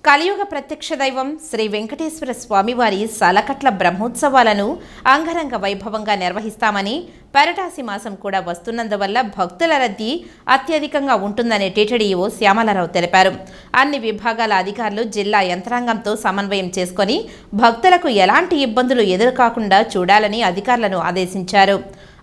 కలియుగ ప్రత్యక్ష దైవం శ్రీ వెంకటేశ్వర స్వామివారి సాలకట్ల బ్రహ్మోత్సవాలను అంగరంగ వైభవంగా నిర్వహిస్తామని, పరటాసి మాసం కూడా వస్తున్నందువల్ల భక్తుల రద్దీ అత్యధికంగా ఉంటుందని టీటీడీఓ శ్యామలారావు తెలిపారు. అన్ని విభాగాల అధికారులు జిల్లా యంత్రాంగంతో సమన్వయం చేసుకుని భక్తులకు ఎలాంటి ఇబ్బందులు ఎదురుకాకుండా చూడాలని అధికారులను ఆదేశించారు.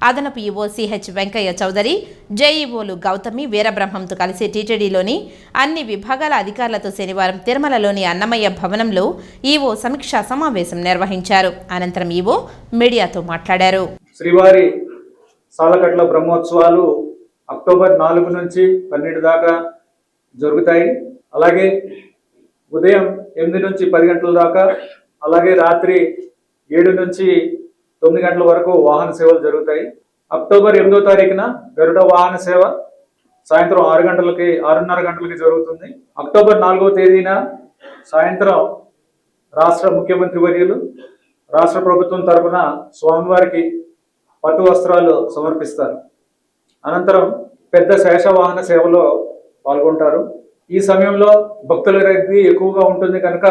అదనపు ఈవో సిహెచ్ వెంకయ్య చౌదరి, జేఈఓలు గౌతమి, వీరబ్రహ్మంతో కలిసి టీటీడీలోని అన్ని విభాగాల అధికారులతో శనివారం తిరుమలలోని అన్నమయ్య భవనంలో ఈవో సమీక్షా సమావేశం నిర్వహించారు. అనంతరం ఈవో మీడియాతో మాట్లాడారు. శ్రీవారి సాలకట్ల బ్రహ్మోత్సవాలు అక్టోబర్ 4 నుంచి 12 దాకా జరుగుతాయి. అలాగే ఉదయం 8 నుంచి 10 గంటల దాకా, అలాగే రాత్రి 7 నుంచి 9 గంటల వరకు వాహన సేవలు జరుగుతాయి. అక్టోబర్ 8వ తారీఖున గరుడ వాహన సేవ సాయంత్రం 6:30 గంటలకి జరుగుతుంది. అక్టోబర్ 4వ తేదీన సాయంత్రం రాష్ట్ర ముఖ్యమంత్రి వర్యులు రాష్ట్ర ప్రభుత్వం తరఫున స్వామివారికి పట్టు వస్త్రాలు సమర్పిస్తారు. అనంతరం పెద్ద శేషవాహన సేవలో పాల్గొంటారు. ఈ సమయంలో భక్తుల రద్దీ ఎక్కువగా ఉంటుంది కనుక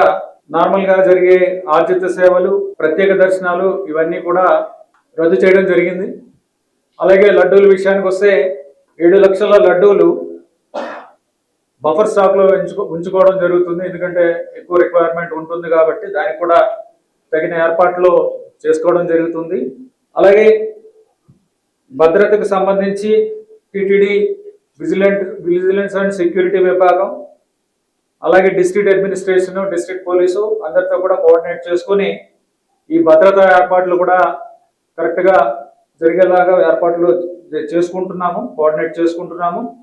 నార్మల్గా జరిగే ఆర్జిత సేవలు, ప్రత్యేక దర్శనాలు ఇవన్నీ కూడా రద్దు చేయడం జరిగింది. అలాగే లడ్డూల విషయానికి వస్తే 7 లక్షల లడ్డూలు బఫర్ స్టాక్లో ఉంచుకోవడం జరుగుతుంది. ఎందుకంటే ఎక్కువ రిక్వైర్మెంట్ ఉంటుంది కాబట్టి దానికి కూడా తగిన ఏర్పాట్లు చేసుకోవడం జరుగుతుంది. అలాగే భద్రతకు సంబంధించి టీటీడీ విజిలెన్స్ అండ్ సెక్యూరిటీ విభాగం, అలాగే డిస్ట్రిక్ట్ అడ్మినిస్ట్రేషన్, డిస్ట్రిక్ట్ పోలీసు అందరితో కూడా కోఆర్డినేట్ చేసుకుని ఈ భద్రతా ఏర్పాట్లు కూడా కరెక్ట్గా జరిగేలాగా ఏర్పాట్లు కోఆర్డినేట్ చేసుకుంటున్నాము.